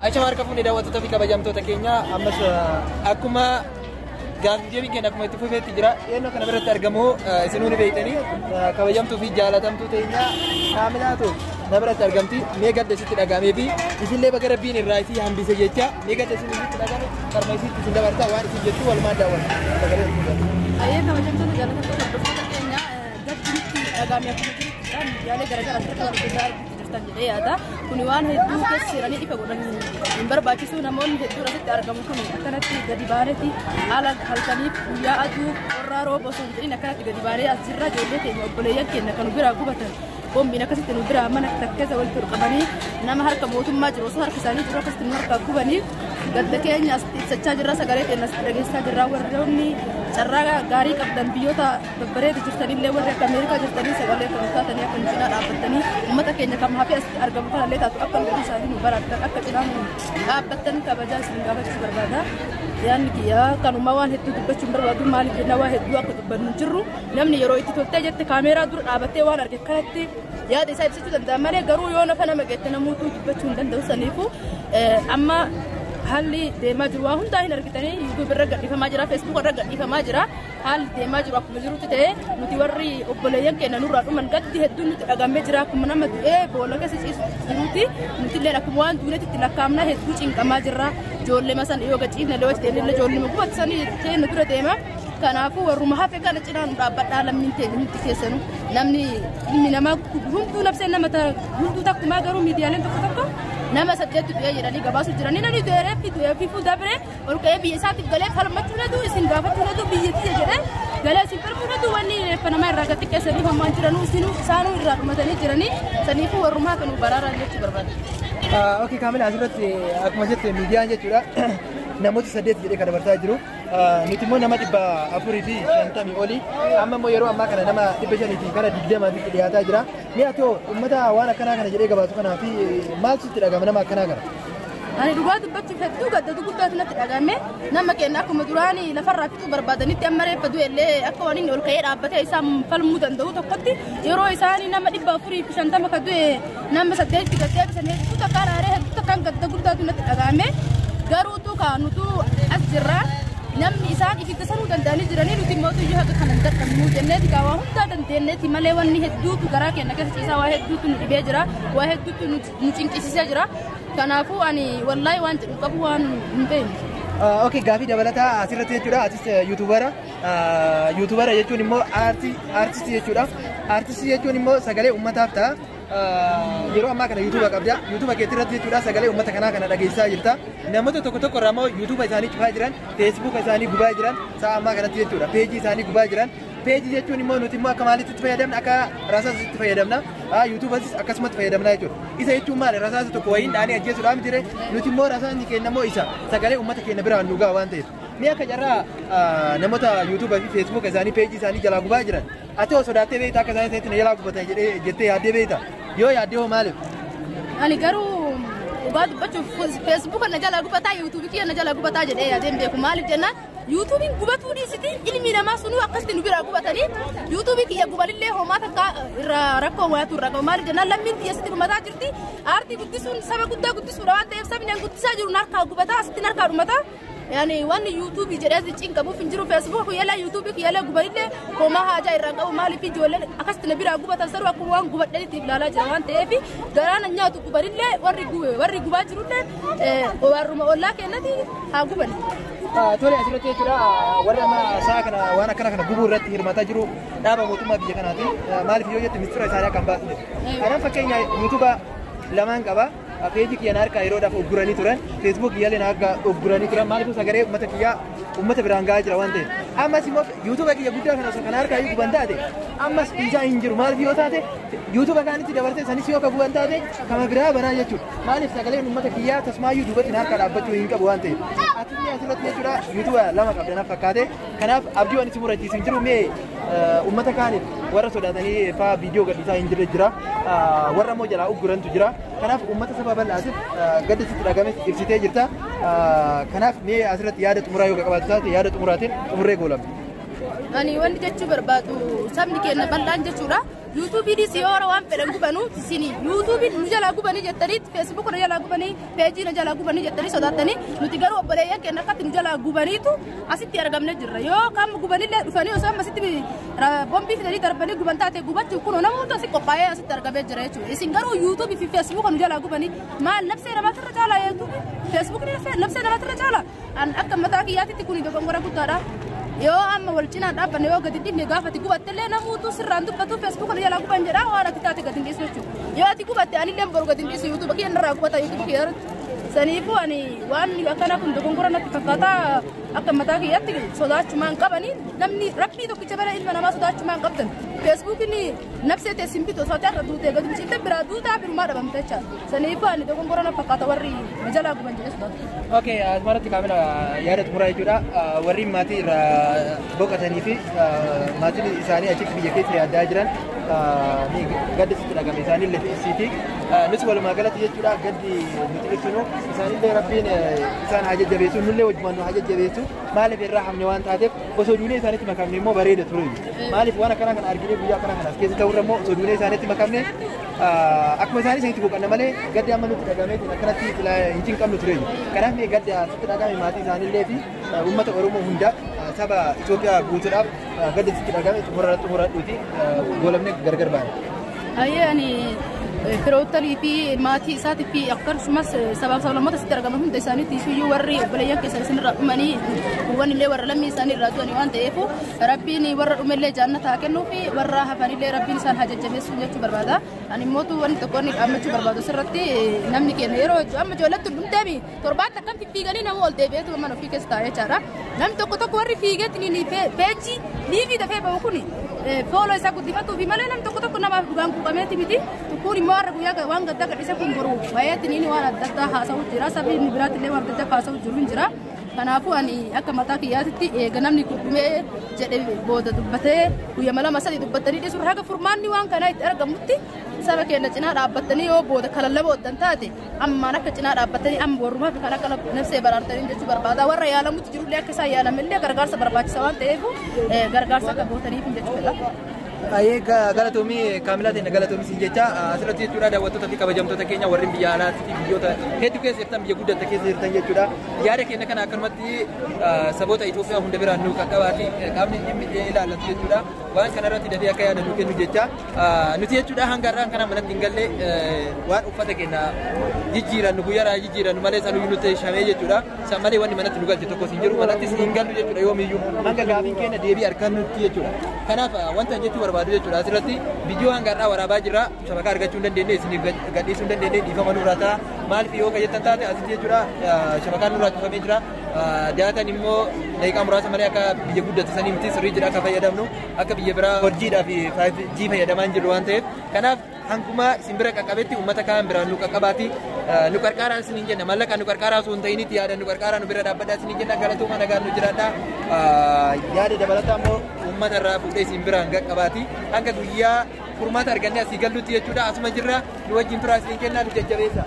Acha marka fuuni daawwattoota fi kabajamtoota keenya ammas akkuma gaaffii deebii keenya akkuma itti fufeetti jira eenyu kana biratti argamu isinuu ni beektanii kabajamtuu fi jaalatamtuu teenya kaamilaatu na biratti argamti mee gadda sitti dhagaamee fi isinillee baga rabbiin irraa isii hambise jecha mee gadda isin sitti dhagame karma isitti isin dabartaa waan isin jettu walumaan daawwatu. Ayyee kabajamtoota jaalatamtoota keenya gaddi dhagaamee akkuma jiru yaalee garagaraa irratti jedhee yaada kun waan hedduu keessiranii ifa godhanii hin barbaachisu namoonni hedduu irratti argamu kun akkanatti gadi baanetti haala halkaniif guyyaa aduu qorraa rooba osoo hin jedhin akkanatti gadi baanee as jirra ijoollee keenya obboleeyyan keenya kan biraa gubatan boombiin akkasitti nu biraa mana takkeessa walitti qabanii nama harka mootummaa jiru osoo harka isaanii jiru akkasitti nu harkaa gubaniif gadda keenya asitti ibsachaa jirra sagalee keenya asitti dhageessaa jirra warroonni carraa gaarii qabdan biyyoota babbareedu jirtanillee warri akka Ameerikaa jirtanii sagalee kan taatanii akka nu cinaa dhaabbattanii uummata keenya kam hafee asitti argamu kanallee taatu akka nu isaanii nu baraatan akka cinaa nu dhaabbattan kabajaa isin gaafachuu barbaada. Yaanni kiyyaa kanuma waan hedduu dubbachuun barbaadu maaliif jenna waa hedduu akka dubbannu jirru namni yeroo itti toltee jette kaameeraa dura dhaabattee waan arge kanatti yaada isaa ibsachuu danda'a malee garuu yoo nafa nama geette namuutu dubbachuu hin danda'u saniifu amma haalli deemaa jiru waa hundaa hin argitanii YouTube irra gadhiifamaa jira Facebook irra gadhiifamaa jira haalli deemaa jiru akkuma jirutti ta'ee nuti warri obboleeyyan keenya nurraa dhuman gaddi hedduun nuti dhagamee jira akkuma nama du'ee boolla keessa ciisu jirutti nuti illee akkuma waan duunetti itti lakkaa'amna hedduu cinqamaa jirra ijoollee masan yoo gaciifne illee wajjin illee ijoollee gubatisanii keenya dura deema kanaafuu warruma hafe kana cinaa nu dhaabbadhaa lammiin teenya nuti keessanu namni ilmi namaa hunduu labsee nama hunduu takkumaa garuu miidiyaaleen tokko nama saddeetti du'ee jedhanii gabaasu jiranii namni du'ee fi fuudhabee ol ka'ee biyya isaatiif galee falmachuu nadu isin gaafachuu nadu biyyattii jedhee galee isin falmuu nadu wanni reeffa namaa irraa gatti keessanii hammaan jiranuu isinuu isaanuu irraa dhumatanii jiranii saniifuu warrumaa kan baraaran jechuu barbaada. Okay, Kaamila asirratti akkuma jette miidiyaan jechuudha namoota saddeet jedhee kan dabarsaa jiru nuti immoo nama 450 olii amma immoo yeroo ammaa kana nama 500 kana 20 dhiyaataa jira mi'a ta'u uummata waan akkanaa kana jedhee gabaasu kanaa fi maal sitti dhagama nama akkanaa kana. Ani dhugaa dubbachuuf hedduu gaddatu guddaatu natti dhagame nama keenya akkuma duraani lafarraa fixuu barbaadanitti amma reeffa du'ellee akka waan inni ol ka'ee dhaabbatee isaan falmuu danda'u tokkotti yeroo isaanii nama 450 ka du'e nama 8 gaddee bisan hedduu takkaan aaree hedduu takkaan gadda guddaatu natti dhagame garuutu kaanutu as jirra namni isaan ifidda sanuu danda'anii jiranii nuti immoo iyyuu haqa kanan dadhabnuu jenneeti gaa waa hundaa dandeenyeeti malee wanni hedduutu garaa keenya keessa ciisaa waa hedduutu nu dhibee jira waa hedduutu nu cinqisiisee jira kanaafuu ani wallaahi waan jedhu qabu waan hin beekne. Okay, gaafii dabalataa asirratti jechuudha atis yuutubara jechuun immoo aartistii jechuudha aartistii jechuun immoo sagalee uummataaf ta'a. Yeroo ammaa kana YouTube qabda YouTube keetti irratti jechuudha sagalee uummata kanaa kana dhageessaa jirta namoota tokko irraa immoo YouTube isaanii cufaa jiran Facebook isaanii gubaa jiran sa'a ammaa kanatti jechuudha peejii isaanii gubaa jiran peejii jechuun immoo nuti immoo akka maalitti itti fayyadamna akka rasaasa itti fayyadamna YouTubes akkasumatti fayyadamna jechuudha isa jechuun maali rasaasa tokko wayiin dhaanii ajjeesuudhaan miti nuti immoo rasaasni keenya immoo isa sagalee uummata keenya biraan dhugaa waan ta'eef mee akka jarraa namoota YouTube fi Facebook isaanii peejii isaanii jalaa gubaa jiran ati osoo daattee beektaa akka isaanii ta'etti na jalaa gubatan jettee yaaddee beektaa yoo yaaddee hoo maaliif? Ani garuu dhugaa dubbachuuf Facebook na jalaa gubataa YouTube kiyya na jalaa gubataa jedhee yaadeen beeku maaliif jennaan YouTube gubatuu dhiisiti ilmi namaa sunuu akkasitti nu biraa gubatanii YouTube kiyya gubalillee homaa takka irraa rakkoo waatu irraa qabu maaliif jennaan lammiin kiyya sitti dhumataa jirti aartii guddisuun saba guddaa guddisuudha waan ta'eef sabni an guddisaa jiru harkaa gubataa asitti harkaa dhumataa. Yani wanni YouTube jedhee cinqabuuf hin jiru Facebook yala YouTube yala gubalillee homaa haajaa irraa qabu maaliif ijoolleen akkasitti na biraa gubatan saruu akkuma waan gubadhanitti ilaalaa jira waan ta'eef garaan nyaatu gubalillee warri gubaa jirullee warruma ollaa kennati haa guban. Tole asirratti jechuudha warri amma sa'a kana waan akkana kana gubuu irratti hirmaataa jiru dhaaba mootummaa biyya kanaati maaliif yoo jette mistira isaanii akka hin baasne. Kanaaf fakkeenya YouTube lamaan qaba. Peejii kiyyan harkaa yeroodhaaf ugguranii turan Facebook kiyyaaleen akka ugguranii turan maaliif sagalee uummata kiyyaa uummata biraan gahaa jira waan ta'eef ammas immoo YouTube kiyya guddaa kana osoo kan harkaa yoo guban taate ammas ijaa hin jiru maaliif yoo taate YouTube kaanitti dabartee sanis yoo guban taate kama biraa banaa jechuudha maaliif sagaleen uummata kiyyaa tasmaayyuu duubatti harkaa dhaabbachuu hin qabu waan ta'eef atinni asirratti jechuudha YouTube lama qabdanaaf fakkaate kanaaf abdii waan isin murachiisu hin jiru mee uummata kaaniif warra sodaatanii faa viidiyoo gadhiisaa hin jirre jira warra immoo jalaa uggurantu jira kanaaf uummata saba bal'aatiif gadda sitti dhagame ibsitee jirta kanaaf mee asirratti yaada xumuraa yoo qabaatu taate yaada xumuraatiin xumurree goolabna. Ani wanti jechuu barbaadu sabni keenya bal'aan jechuudha YouTube di siora wan peden gubanu sini YouTube nu jala gubani jettani Facebook nu jala gubani page nu jala gubani jettani sodatani nu tigaru obboleeyyan kenna kat nu jala gubani tu asitti argamne jirra yo kam gubani le dufani osam asitti bombi fidani darbani gubantate gubatti kuno namu asi qophaa'ee asitti argabe jira jechu isin garu YouTube fi Facebook nu jala gubani maal nafse namatra jala YouTube Facebook ni nafse namatra jala an akka mata kiyati kuni dogongora kutara yo amma walcina dhaabbanne yoo gadi dhibne gaafati gubattellee namuutu sirraan dubbatu Facebook kana jala guban jedha waan ati taate gadi dhiisu jechuudha yoo ati gubatte anillee boru gadi dhiisu YouTube kiyya irraa gubata YouTube kiyya saniifu ani waan akkana kun dogongora natti fakkaata akka mataa kiyyatti sodaachumaan qabanii namni rabbii tokkicha bara ilma namaa sodaachumaan qabdan Facebook ni nafseete simbitu sotaa irra duutee gadi dhiisu biraa duutaa birumaa dhabamte jechuudha saniifu ani dogongora natti fakkaata warri jala guban jedhe sodaatu. Okay, asmaratti kaamila yaadat muraa jechuudha warri maatii irraa boqotanii fi maatiin isaanii achitti biyya keessa yaaddaa jiran ni gaddi sitti dhagame isaanii illee isiiti nuti walumaa galatti jechuudha gaddi nuti ibsinu isaanii illee rabbiin isaan haa jajjabeessu nullee wajjumaan nu haa jajjabeessu maaliif irraa hamne waan taateef osoo duunee isaaniitti makamne immoo bareeda ture maaliif waan akkanaa kana arginee guyyaa akkanaa kana as keessa ta'urra immoo osoo duunee isaaniitti makamne akkuma isaanii isinitti boqanna malee gaddi amma nutti dhagameetiin akkanatti hin qabnu ture kanaaf mee gaddi sitti dhagame maatii isaanii illee fi uummata Oromoo hunda saba Itoophiyaa guutuudhaaf gaddi sitti dhagame xumuradhuuti goolamne gargar baane. Ayyaani firoottalii fi maatii isaatii fi akkasumas sababa sablammoota sitti argaman hunda isaaniitti iyyuu warri obboleeyyan keessa isinirraa dhumanii kuuwwan illee warra lammii isaanii irraa du'anii waan ta'eef rabbiin warra dhumellee jaannata haa kennuu fi warra hafanillee rabbiin isaan haa jajjabeessu jechuu barbaada. Ani immootu wanti tokko inni dhaammachuu barbaadu sirratti namni keenya yeroo amma ijoolletti dhumteemi torbaatti akkam fiiganii nama ol deebi'eetu mana ofii keessa taa'ee jechaadha. Namni tokko warri fiigeetti ni peejii liivii dafee bahu kuni fooloo isaa guddifatu fi malee namni tokko namaaf dhugaan quuqameeti miti kun immoo warra guyyaa waan gaddaa gadhiise kun boru baay'eetti ni waan adda addaa haasa'u jira sabni biraatti illee waan adda addaa haasa'u jiru hin jira. Kanaafuu ani akka mataa kiyyaatitti eega namni dhumee jedhe booda dubbatee guyyaa lama sadii dubbatanii dhiisuu haga furmaanni waan kanaa itti argamutti saba keenya cinaa dhaabbatanii yoo booda kalallaba oddan taate ammaan akka cinaa dhaabbatanii amma warrumaa fi kan akka nafsee baraartanii jechuu barbaada warra yaalamutti jirullee akka isaan yaalamellee gargaarsa barbaachisa waan ta'eef gargaarsa akka gootaniif jechuudha. Ayee galatoomii kaamilaatiin galatoomii siin jecha asirratti jechuudha daawwattoota fi kabajamtoota keenya warreen biyya alaatti fi biyyoota hedduu keessa jirtan biyya guddatta keessa jirtan jechuudha yaada keenya kana akkanumatti saboota Itoophiyaa hunda biraan nu qaqqabaati qaamni dhimmi ilaallatu jechuudha waan kanarratti dafee akka yaada nu kennu jecha nuti jechuudha hanga har'aan kana manatti hin galle waan uffata keenya jijjiirannu guyyaadhaa jijjiirannu malee sanuyyuu nutti shamee jechuudha san malee wanni manatti nu galche tokkos hin jiru manattis hin gallu jechuudha yoomiyyuu hanga gaafiin keenya deebii harkaan nutti jechuudha kanaaf wanta jechuudha barbaadu jechuudha asirratti viidiyoo hanga har'aa waraabaa jira sabakaa argachuu hin dandeenye isin gadhiisuu hin dandeenye dhiifama nurraa ta'a maaliif yoo qayyattan taate asitti jechuudha sabakaa nurraa cufamee jira daatan immoo daqiiqaa muraasa malee akka biyya guddate sanii miti sirrii jira akka fayyadamnu akka biyya biraa 4Gdhaa fi 5G fayyadamaa hin jirru waan ta'eef kanaaf hanguma isin bira qaqqabetti uummata kaan biraan nu qaqqabaati nu qarqaaraa isin hin jenna mallaqa nu qarqaaraa osoo hin ta'initti yaada nu qarqaaraa nu bira dhaabbadhaa isin hin jenna galatooma nagaan nu jiraadha yaada dabalataa immoo uummata irraa fuudhee isin biraan qaqqabaati hanga guyyaa furmaata argannee asii gallutti jechuudha asuma jirra nu wajjin turaa isin kenna nu jajjabeessa.